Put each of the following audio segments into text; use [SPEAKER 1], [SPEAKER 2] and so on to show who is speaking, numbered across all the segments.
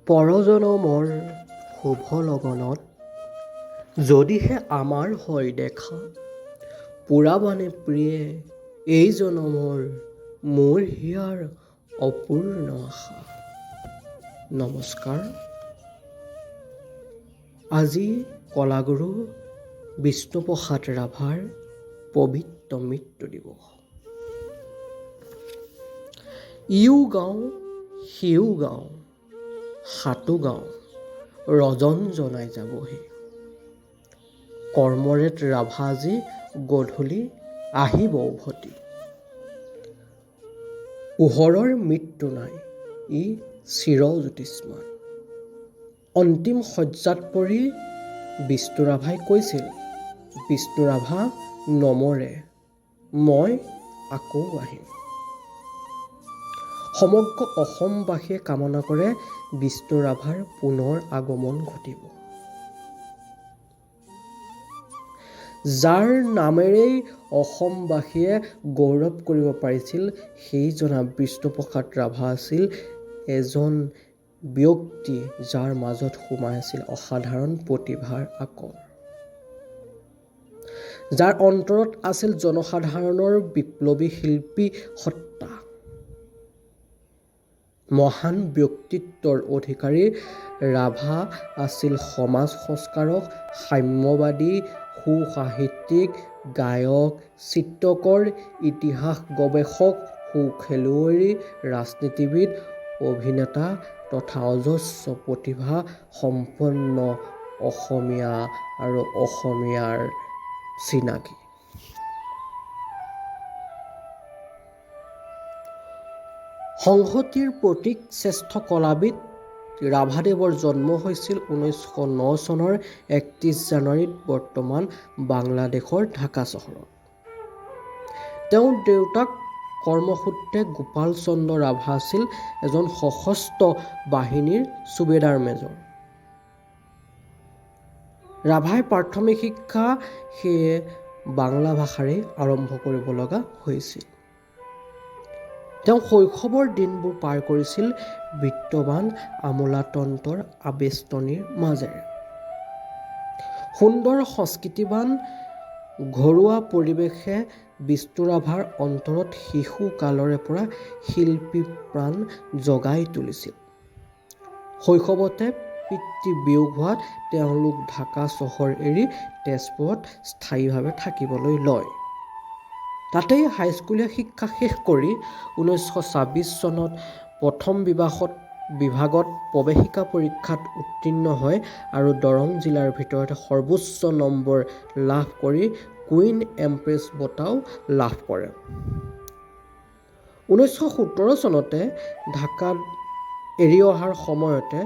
[SPEAKER 1] পৰজনমৰ শুভ লগনত যদিহে আমাৰ হয় দেখা, পুৰাবানে প্ৰিয়ে এই জনমৰ মোৰ হিয়াৰ অপূৰ্ণ আশা। নমস্কাৰ। আজি কলাগুৰু বিষ্ণুপ্ৰসাদ ৰাভাৰ পবিত্ৰ মৃত্যু দিৱস। ইও গাওঁ সিও গাওঁ, সাতো গাওঁ, ৰজন জনাই যাবহি। কৰ্মৰেত ৰাভা আজি গধূলি আহিব উভতি। পোহৰৰ মৃত্যু নাই, ই চিৰজ্যোতিষ্মান। অন্তিম শয্যাত পৰি বিষ্ণু ৰাভাই কৈছিল, বিষ্ণু ৰাভা নমৰে, মই আকৌ আহিম। সমগ্ৰ অসমবাসীয়ে কামনা কৰে বিষ্ণু ৰাভাৰ পুনৰ আগমন ঘটিব। যাৰ নামেৰেই অসমবাসীয়ে গৌৰৱ কৰিব পাৰিছিল, সেইজনা বিষ্ণুপ্ৰসাদ ৰাভা আছিল এজন ব্যক্তি যাৰ মাজত সোমাই আছিল অসাধাৰণ প্ৰতিভাৰ আকৰ। যাৰ অন্তৰত আছিল জনসাধাৰণৰ বিপ্লৱী শিল্পী সত্তা। মহান ব্যক্তিত্বৰ অধিকাৰী ৰাভা আছিল সমাজ সংস্কাৰক, সাম্যবাদী, সুসাহিত্যিক, গায়ক, চিত্ৰকৰ, ইতিহাস গৱেষক, সুখেলুৱৈ, ৰাজনীতিবিদ, অভিনেতা তথা অজস্ৰ প্ৰতিভা সম্পন্ন অসমীয়া আৰু অসমীয়াৰ চিনাকি। সংহতিৰ প্ৰতীক শ্ৰেষ্ঠ কলাবিদ ৰাভাদেৱৰ জন্ম হৈছিল 1909 চনৰ 31 জানুৱাৰীত বৰ্তমান বাংলাদেশৰ ঢাকা চহৰত। তেওঁৰ দেউতাক কৰ্মসূত্ৰে গোপাল চন্দ্ৰ ৰাভা আছিল এজন সশস্ত্ৰ বাহিনীৰ সুবেদাৰ মেজৰ। ৰাভাই প্ৰাথমিক শিক্ষা সেয়ে বাংলা ভাষাৰেই আৰম্ভ কৰিব লগা হৈছিল। তেওঁ শৈশৱৰ দিনবোৰ পাৰ কৰিছিল বিত্তবান আমোলাতন্ত্ৰৰ আবেষ্টনীৰ মাজেৰে। সুন্দৰ সংস্কৃতিবান ঘৰুৱা পৰিৱেশে বিষ্ণু ৰাভাৰ অন্তৰত শিশু কালৰে পৰা শিল্পী প্ৰাণ জগাই তুলিছিল। শৈশৱতে পিতৃ বিয়োগ হোৱাত তেওঁলোক ঢাকা চহৰ এৰি তেজপুৰত স্থায়ীভাৱে থাকিবলৈ লয়। তাতেই হাইস্কুলীয়া শিক্ষা শেষ কৰি 1926 চনত প্ৰথম বিভাগত প্ৰৱেশিকা পৰীক্ষাত উত্তীৰ্ণ হয় আৰু দৰং জিলাৰ ভিতৰতে সৰ্বোচ্চ নম্বৰ লাভ কৰি কুইন এম্প্ৰেছ বঁটাও লাভ কৰে। 1917 চনতে ঢাকাত এৰি অহাৰ সময়তে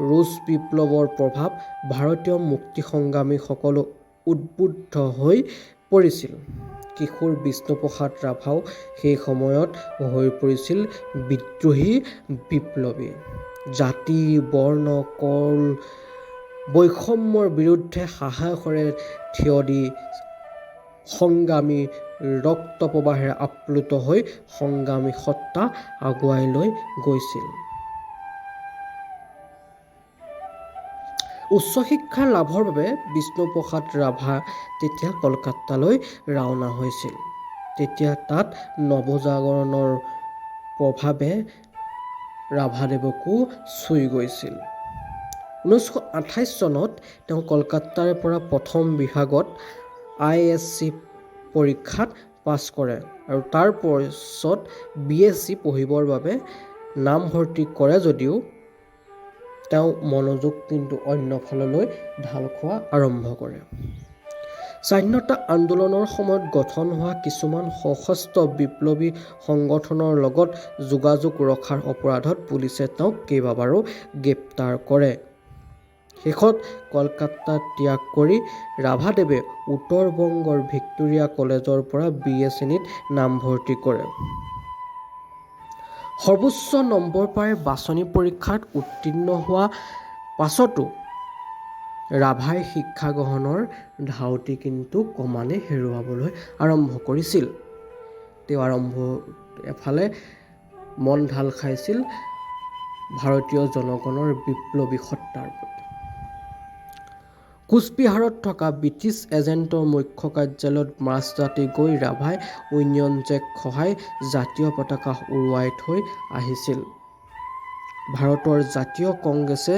[SPEAKER 1] ৰুছ বিপ্লৱৰ প্ৰভাৱ ভাৰতীয় মুক্তি সংগ্ৰামীসকলো উদ্বুদ্ধ হৈ পৰিছিল। কিশোৰ বিষ্ণুপ্ৰসাদ ৰাভাও সেই সময়ত হৈ পৰিছিল বিদ্ৰোহী বিপ্লৱী। জাতি, বৰ্ণ, কুল, বৈষম্যৰ বিৰুদ্ধে সাহসেৰে থিয় দি সংগ্ৰামী ৰক্তপ্ৰবাহেৰে আপ্লুত হৈ সংগ্ৰামী সত্তা আগুৱাই লৈ গৈছিল। উচ্চ শিক্ষা লাভৰ বাবে বিষ্ণুপ্ৰসাদ ৰাভা তেতিয়া কলকাতালৈ ৰাওনা হৈছিল। তেতিয়া তাত নৱজাগৰণৰ প্ৰভাৱে ৰাভাদেৱকো চুই গৈছিল। 1928 চনত তেওঁ কলকাতাৰ পৰা প্ৰথম বিভাগত ISC পৰীক্ষাত পাছ কৰে আৰু তাৰ পিছত BSc পঢ়িবৰ বাবে নামভৰ্তি কৰে যদিও তেওঁ মনোযোগ কিন্তু অন্য ফাললৈ ঢাল খোৱা আৰম্ভ কৰে। স্বাধীনতা আন্দোলনৰ সময়ত গঠন হোৱা কিছুমান সশস্ত্ৰ বিপ্লৱী সংগঠনৰ লগত যোগাযোগ ৰখাৰ অপৰাধত পুলিচে তেওঁক কেইবাবাৰো গ্ৰেপ্তাৰ কৰে। শেষত কলকাতা ত্যাগ কৰি ৰাভাদেৱে উত্তৰ বংগৰ ভিক্টোৰিয়া কলেজৰ পৰা BA শ্ৰেণীত নামভৰ্তি কৰে। সৰ্বোচ্চ নম্বৰ পাই বাছনি পৰীক্ষাত উত্তীৰ্ণ হোৱা পাছতো ৰাভাই শিক্ষা গ্ৰহণৰ ধাউতি কিন্তু ক্ৰমান্বয়ে হেৰুৱাবলৈ আৰম্ভ কৰিছিল। তেওঁ এফালে মন ঢাল খাইছিল ভাৰতীয় জনগণৰ বিপ্লৱী সত্তাৰ প্ৰতি। কোচবিহাৰত থকা ব্ৰিটিছ এজেণ্টৰ মুখ্য কাৰ্যালয়ত মাজৰাতি গৈ ৰাভাই ইউনিয়ন জেক সহাই জাতীয় পতাকা উৰুৱাই থৈ আহিছিল। ভাৰতৰ জাতীয় কংগ্ৰেছে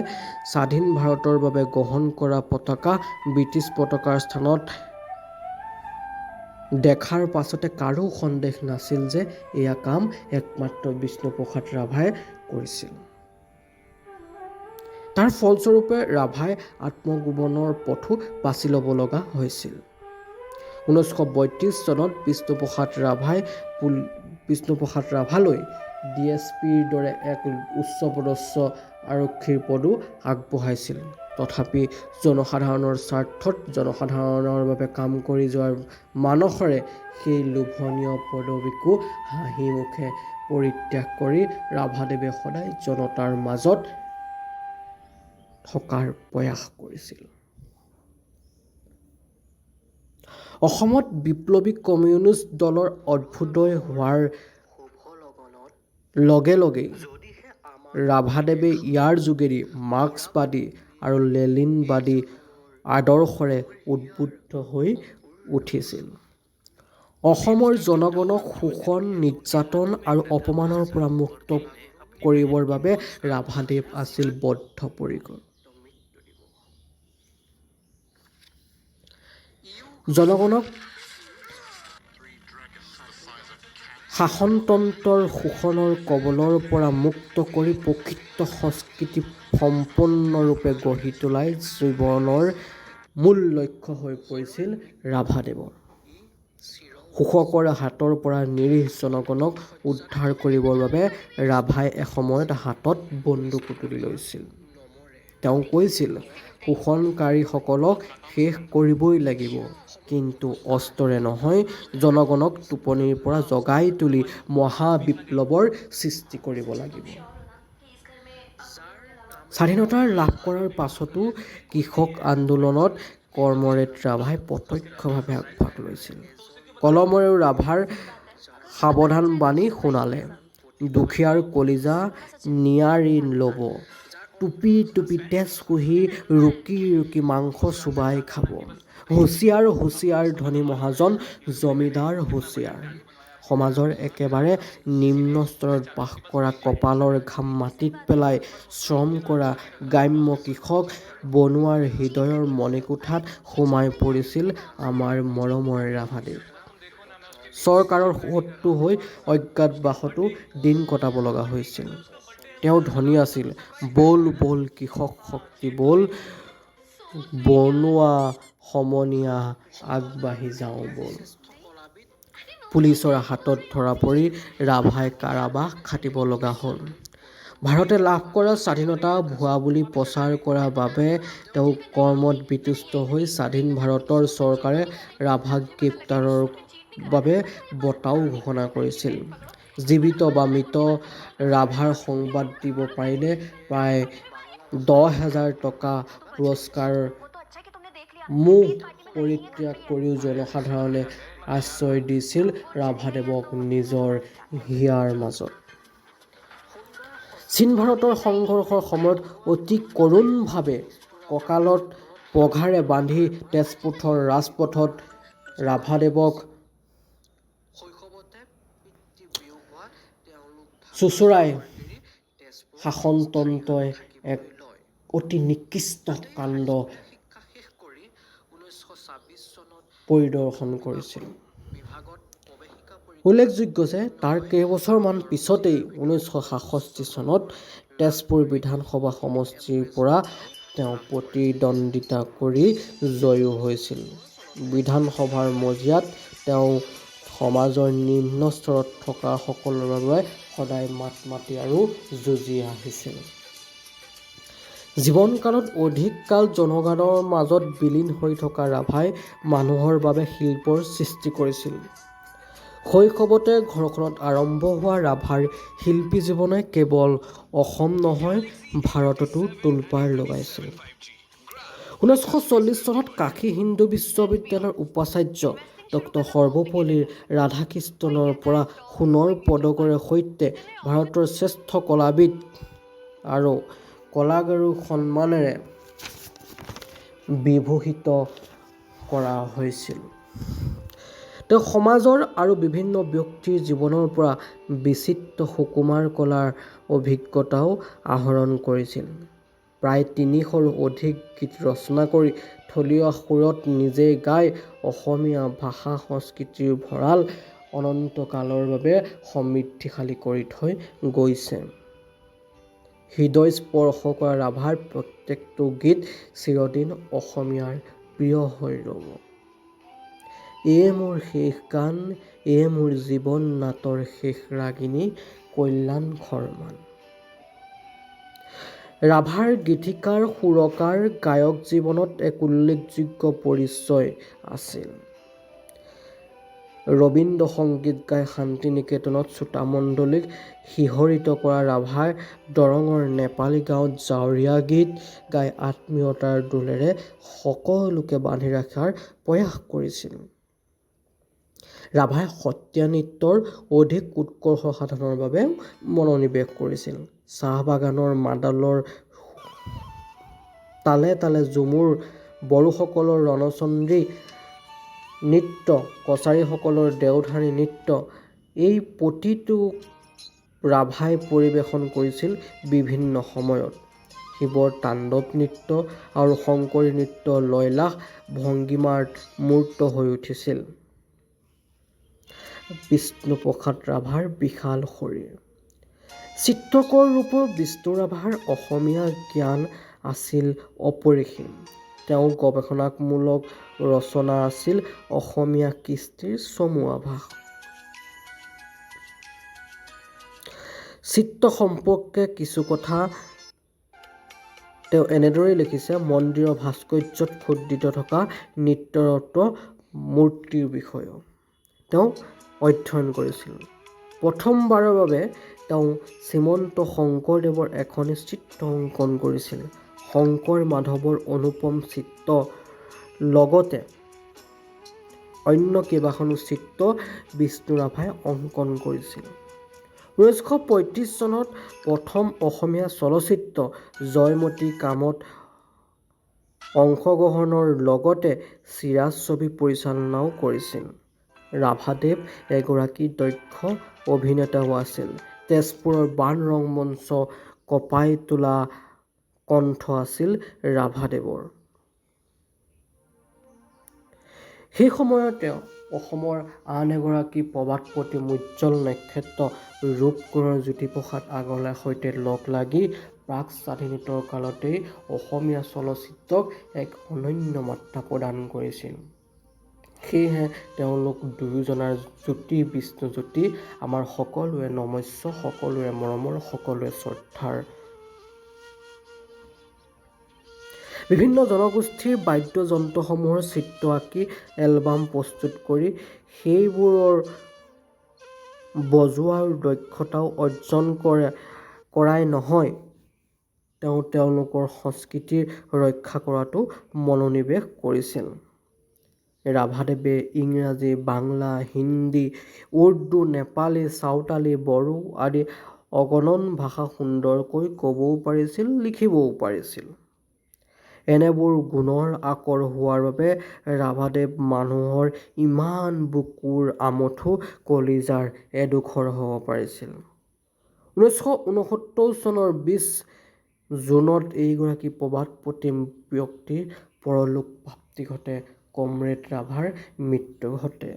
[SPEAKER 1] স্বাধীন ভাৰতৰ বাবে গ্ৰহণ কৰা পতাকা ব্ৰিটিছ পতাকাৰ স্থানত দেখাৰ পাছতে কাৰো সন্দেহ নাছিল যে এয়া কাম একমাত্ৰ বিষ্ণুপ্ৰসাদ ৰাভাই কৰিছিল। তাৰ ফলস্বৰূপে ৰাভাই আত্মগোপনৰ পথো বাছি ল'ব লগা হৈছিল। 1932 চনত বিষ্ণুপ্ৰসাদ ৰাভালৈ DSPৰ দৰে এক উচ্চপদস্থ আৰক্ষীৰ পদো আগবঢ়াইছিল। তথাপি জনসাধাৰণৰ স্বাৰ্থত জনসাধাৰণৰ বাবে কাম কৰি যোৱাৰ মানসেৰে সেই লোভনীয় পদবীকো হাঁহি মুখে পৰিত্যাগ কৰি ৰাভাদেৱে সদায় জনতাৰ মাজত থকাৰ প্ৰয়াস কৰিছিল। অসমত বিপ্লৱী কমিউনিষ্ট দলৰ অভ্যুদয় হোৱাৰ লগে লগেই ৰাভাদেৱে ইয়াৰ যোগেদি মাৰ্ক্সবাদী আৰু লেনিনবাদী আদৰ্শৰে উদ্বুদ্ধ হৈ উঠিছিল। অসমৰ জনগণক শোষণ, নিৰ্যাতন আৰু অপমানৰ পৰা মুক্ত কৰিবৰ বাবে ৰাভাদেৱ আছিল বদ্ধপৰিকৰ। জনগণক শাসনতন্ত্ৰৰ শোষণৰ কবলৰ পৰা মুক্ত কৰি প্ৰকৃত সংস্কৃতি সম্পূৰ্ণৰূপে গঢ়ি তোলাই জীৱনৰ মূল লক্ষ্য হৈ পৰিছিল ৰাভাদেৱৰ। শোষকৰ হাতৰ পৰা নিৰীহ জনগণক উদ্ধাৰ কৰিবৰ বাবে ৰাভাই এসময়ত হাতত বন্দুকো তুলি লৈছিল। তেওঁ কৈছিল, শোষণকাৰীসকলক শেষ কৰিবই লাগিব, কিন্তু অস্ত্ৰৰে নহয়, জনগণক টোপনিৰ পৰা জগাই তুলি মহাবিপ্লৱৰ সৃষ্টি কৰিব লাগিব। স্বাধীনতা লাভ কৰাৰ পাছতো কৃষক আন্দোলনত কমৰেড ৰাভাই প্ৰত্যক্ষভাৱে আগভাগ লৈছিল। কলমেৰেও ৰাভাৰ সাৱধানবাণী শুনালে, দুখীয়াৰ কলিজা নিয়াৰি লব, টুপি টুপি তেজ শুহি ৰুকি ৰুকি মাংস চোবাই খাব। হুঁচিয়াৰ হুঁচিয়াৰ ধনী মহাজন জমিদাৰ হুঁচিয়াৰ। সমাজৰ একেবাৰে নিম্ন স্তৰত বাস কৰা, কঁপালৰ ঘাম মাটিত পেলাই শ্ৰম কৰা গ্ৰাম্য কৃষক বনুৱাৰ হৃদয়ৰ মণিকোঠাত সোমাই পৰিছিল আমাৰ মৰমৰ ৰাভাদেৱ। চৰকাৰৰ শত্ৰু হৈ অজ্ঞাতবাসতো দিন কটাব লগা হৈছিল। তেওঁ ধ্বনি আছিল, বল বল কৃষক শক্তি বল, বনুৱা সমনীয়া আগবাঢ়ি যাওঁ বল। পুলিচৰ হাতত ধৰা পৰি ৰাভাই কাৰাবাস খাটিব লগা হ'ল। ভাৰতে লাভ কৰা স্বাধীনতা ভুৱা বুলি প্ৰচাৰ কৰাৰ বাবে তেওঁ কৰ্মত বিতুষ্ট হৈ স্বাধীন ভাৰতৰ চৰকাৰে ৰাভাক গ্ৰেপ্তাৰৰ বাবে বঁটাও ঘোষণা কৰিছিল। জীৱিত বা মৃত ৰাভাৰ সংবাদ দিব পাৰিলে প্ৰায় 10,000 টকা পুৰস্কাৰ। মোহ পৰিত্যাগ কৰিও জনসাধাৰণে আশ্ৰয় দিছিল ৰাভাদেৱক নিজৰ হিয়াৰ মাজত। চীন ভাৰতৰ সংঘৰ্ষৰ সময়ত অতি কৰুণভাৱে কঁকালত পঘাৰে বান্ধি তেজপুৰৰ ৰাজপথত ৰাভাদেৱক চোঁচৰাই শাসনতন্ত্ৰই এক অতি নিকৃষ্ট কাণ্ড পৰিদৰ্শন কৰিছিল। উল্লেখযোগ্য যে তাৰ কেইবছৰমান পিছতেই 1966 চনত তেজপুৰ বিধানসভা সমষ্টিৰ পৰা তেওঁ প্ৰতিদ্বন্দ্বিতা কৰি জয়ী হৈছিল। বিধানসভাৰ মজিয়াত তেওঁ সমাজৰ নিম্ন স্তৰত থকা সকলৰ বাবে সদায় মাত মাতি আৰু যুঁজি আহিছিল। জীৱনকালত অধিক কাল জনগণৰ মাজত বিলীন হৈ থকা ৰাভাই মানুহৰ বাবে শিল্পৰ সৃষ্টি কৰিছিল। শৈশৱতে ঘৰখনত আৰম্ভ হোৱা ৰাভাৰ শিল্পী জীৱনে কেৱল অসম নহয়, ভাৰততো তোলপাৰ লগাইছিল। 1940 চনত কাশী হিন্দু বিশ্ববিদ্যালয়ৰ উপাচাৰ্য ড সৰ্বপল্লী ৰাধাকৃষ্ণনৰ পৰা সোণৰ পদকৰ সৈতে ভাৰতৰ শ্ৰেষ্ঠ কলাবিদ আৰু কলাগুৰু সন্মানেৰে বিভূষিত কৰা হৈছিল। তেওঁ সমাজৰ আৰু বিভিন্ন ব্যক্তিৰ জীৱনৰ পৰা বিচিত্ৰ সুকুমাৰ কলাৰ অভিজ্ঞতাও আহৰণ কৰিছিল। প্ৰায় ৩০০ৰো অধিক গীত ৰচনা কৰি থলুৱা সুৰত নিজে গাই অসমীয়া ভাষা সংস্কৃতিৰ ভঁৰাল অনন্তকালৰ বাবে সমৃদ্ধিশালী কৰি থৈ গৈছে। হৃদয় স্পৰ্শ কৰা ৰাভাৰ প্ৰত্যেকটো গীত চিৰদিন অসমীয়াৰ প্ৰিয় হৈ ৰ'ব। এয়ে মোৰ শেষ গান, এয়ে মোৰ জীৱন নাটৰ শেষ ৰাগিনী কল্যাণ শৰ্মা। ৰাভাৰ গীতিকাৰ, সুৰকাৰ, গায়ক জীৱনত এক উল্লেখযোগ্য পৰিচয় আছিল। ৰবীন্দ্ৰ সংগীত গাই শান্তি নিকেতনত শ্ৰোতামণ্ডলীক শিহৰিত কৰা ৰাভাই দৰঙৰ নেপালী গাঁৱত জাৱৰীয়া গীত গাই আত্মীয়তাৰ দোলেৰে সকলোকে বান্ধি ৰখাৰ প্ৰয়াস কৰিছিল। ৰাভাই সত্ৰীয়া নৃত্যৰ অধিক উৎকৰ্ষ সাধনৰ বাবে মনোনিৱেশ কৰিছিল। চাহ বাগানৰ মাদলৰ তালে তালে ঝুমুৰ, বড়োসকলৰ ৰণচণ্ডী নৃত্য, কছাৰীসকলৰ দেওধনী নৃত্য, এই প্ৰতিটো ৰাভাই পৰিৱেশন কৰিছিল বিভিন্ন সময়ত। শিৱৰ তাণ্ডৱ নৃত্য আৰু শংকৰী নৃত্য লয়লাস ভংগীমাত মূৰ্ত হৈ উঠিছিল। বিষ্ণুপ্ৰসাদ ৰাভাৰ বিশাল শৰীৰ। চিত্ৰকৰ ৰূপৰ বিষ্ণু ৰাভাৰ অসমীয়া জ্ঞান আছিল অপৰিসীম। তেওঁৰ গৱেষণামূলক ৰচনা আছিল অসমীয়া কৃষ্টিৰ চমু আভাস। চিত্ৰ সম্পৰ্কে কিছু কথা তেওঁ এনেদৰে লিখিছে: মন্দিৰৰ ভাস্কৰ্যত খোদিত থকা নৃত্যৰত মূৰ্তিৰ বিষয়েও তেওঁ অধ্যয়ন কৰিছিল। প্ৰথমবাৰৰ বাবে তেওঁ শ্ৰীমন্ত শংকৰদেৱৰ এখনি চিত্ৰ অংকন কৰিছিল। শংকৰ মাধৱৰ অনুপম চিত্ৰ লগতে অন্য কেইবাখনো চিত্ৰ বিষ্ণু ৰাভাই অংকন কৰিছিল। 1935 চনত প্ৰথম অসমীয়া চলচ্চিত্ৰ জয়মতীৰ কামত অংশগ্ৰহণৰ লগতে চিৰাজ ছবি পৰিচালনাও কৰিছিল। ৰাভাদেৱ এগৰাকী দক্ষ অভিনেতাও আছিল। তেজপুৰৰ বাণ ৰংমঞ্চ কঁপাই তোলা কণ্ঠ আছিল ৰাভাদেৱৰ। সেই সময়ত তেওঁ অসমৰ আন এগৰাকী প্ৰবাদপ্ৰতিম উজ্জ্বল নক্ষত্ৰ ৰূপকোঁৱৰ জ্যোতিপ্ৰসাদ আগৰৱালাৰ সৈতে লগ লাগি প্ৰাক-স্বাধীনোত্তৰ কালতেই অসমীয়া চলচ্চিত্ৰক এক অনন্য মাত্ৰা প্ৰদান কৰিছিল। সেয়েহে তেওঁলোক দুয়োজনাৰ জ্যোতি বিষ্ণুজ্যোতি আমাৰ সকলোৰে নমস্য, সকলোৰে মৰমৰ, সকলোৰে শ্ৰদ্ধাৰ। বিভিন্ন জনগোষ্ঠীৰ বাদ্যযন্ত্ৰসমূহৰ চিত্ৰ আঁকি এলবাম প্ৰস্তুত কৰি সেইবোৰৰ বজোৱাৰ দক্ষতাও অৰ্জন কৰাই নহয়, তেওঁ তেওঁলোকৰ সংস্কৃতি ৰক্ষা কৰাতো মনোনিৱেশ কৰিছিল। ৰাভাদেৱে ইংৰাজী, বাংলা, হিন্দী, উৰ্দু, নেপালী, চাওতালী, বড়ো আদি অগণন ভাষা সুন্দৰকৈ ক'বও পাৰিছিল, লিখিবও পাৰিছিল। এনেবোৰ গুণৰ আকৰ হোৱাৰ বাবে ৰাভাদেৱ মানুহৰ ইমান বুকুৰ আমঠু কলিজাৰ এডোখৰ হ'ব পাৰিছিল। 1969 চনৰ 20 জুনত এইগৰাকী প্ৰবাদপ্ৰতিম ব্যক্তিৰ পৰলোক প্ৰাপ্তি ঘটে, কমৰেড ৰাভাৰ মৃত্যু ঘটে।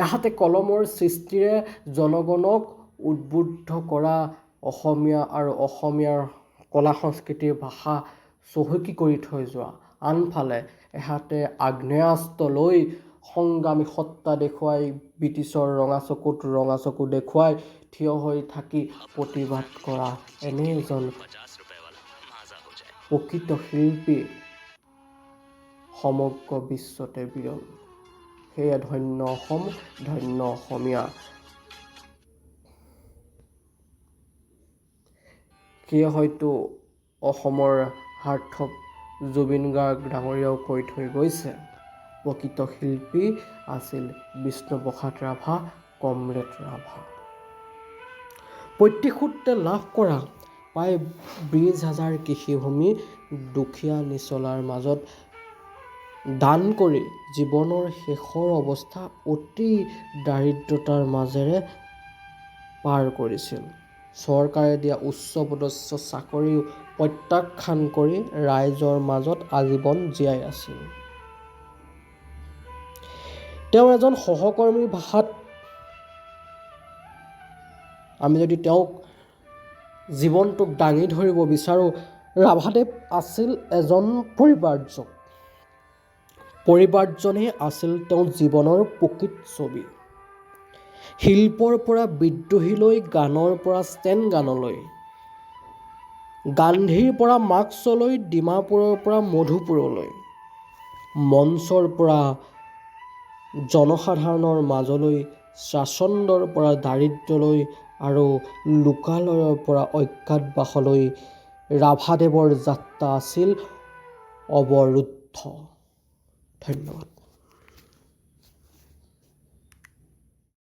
[SPEAKER 1] এহাতে কলমৰ সৃষ্টিৰে জনগণক উদ্বুদ্ধ কৰা অসমীয়া আৰু অসমীয়াৰ কলা-সংস্কৃতিৰ ভাষা চহকী কৰি থৈ যোৱা, আনফালে এহাতে আগ্নেয়াস্ত্ৰ লৈ সংগ্ৰামী সত্তা দেখুৱাই ব্ৰিটিছৰ ৰঙা চকু দেখুৱাই থিয় হৈ থাকি প্ৰতিবাদ কৰা এনে এজন প্ৰকৃত শিল্পী সমগ্ৰ বিশ্বতে বিৰল। সেয়ে ধন্য অসম, ধন্য অসমীয়া। সেয়ে হয়তো অসমৰ সাৰ্থক জুবিন গাৰ্গ ডাঙৰীয়াও কৈ থৈ গৈছে, প্ৰকৃত শিল্পী আছিল বিষ্ণুপ্ৰসাদ ৰাভা, কমৰেড ৰাভা। প্ৰতিশোধ লাভ কৰা প্ৰায় 20,000 কৃষিভূমি দুখীয়া নিচলাৰ মাজত দান কৰি জীৱনৰ শেষৰ অৱস্থা অতি দাৰিদ্ৰতাৰ মাজেৰে পাৰ কৰিছিল। চৰকাৰে দিয়া উচ্চপদস্থ চাকৰি প্ৰত্যাখ্যান কৰি ৰাইজৰ মাজত আজীৱন জীয়াই আছিল। তেওঁৰ এজন সহকৰ্মীৰ ভাষাত আমি যদি তেওঁক জীৱনটোক দাঙি ধৰিব বিচাৰোঁ, ৰাভাদেৱ আছিল এজন পৰিব্ৰাজক। পৰিব্ৰাজনেই আছিল তেওঁৰ জীৱনৰ প্ৰকৃত ছবি। শিল্পৰ পৰা বিদ্ৰোহীলৈ, গানৰ পৰা ষ্টেণ্ড গানলৈ, গান্ধীৰ পৰা মাৰ্ক্সলৈ, ডিমাপুৰৰ পৰা মধুপুৰলৈ, মঞ্চৰ পৰা জনসাধাৰণৰ মাজলৈ, স্বাচ্ছন্দ্যৰ পৰা দাৰিদ্ৰলৈ আৰু লোকালয়ৰ পৰা অজ্ঞাতবাসলৈ ৰাভাদেৱৰ যাত্ৰা আছিল অৱৰুদ্ধ। ধন্যবাদ।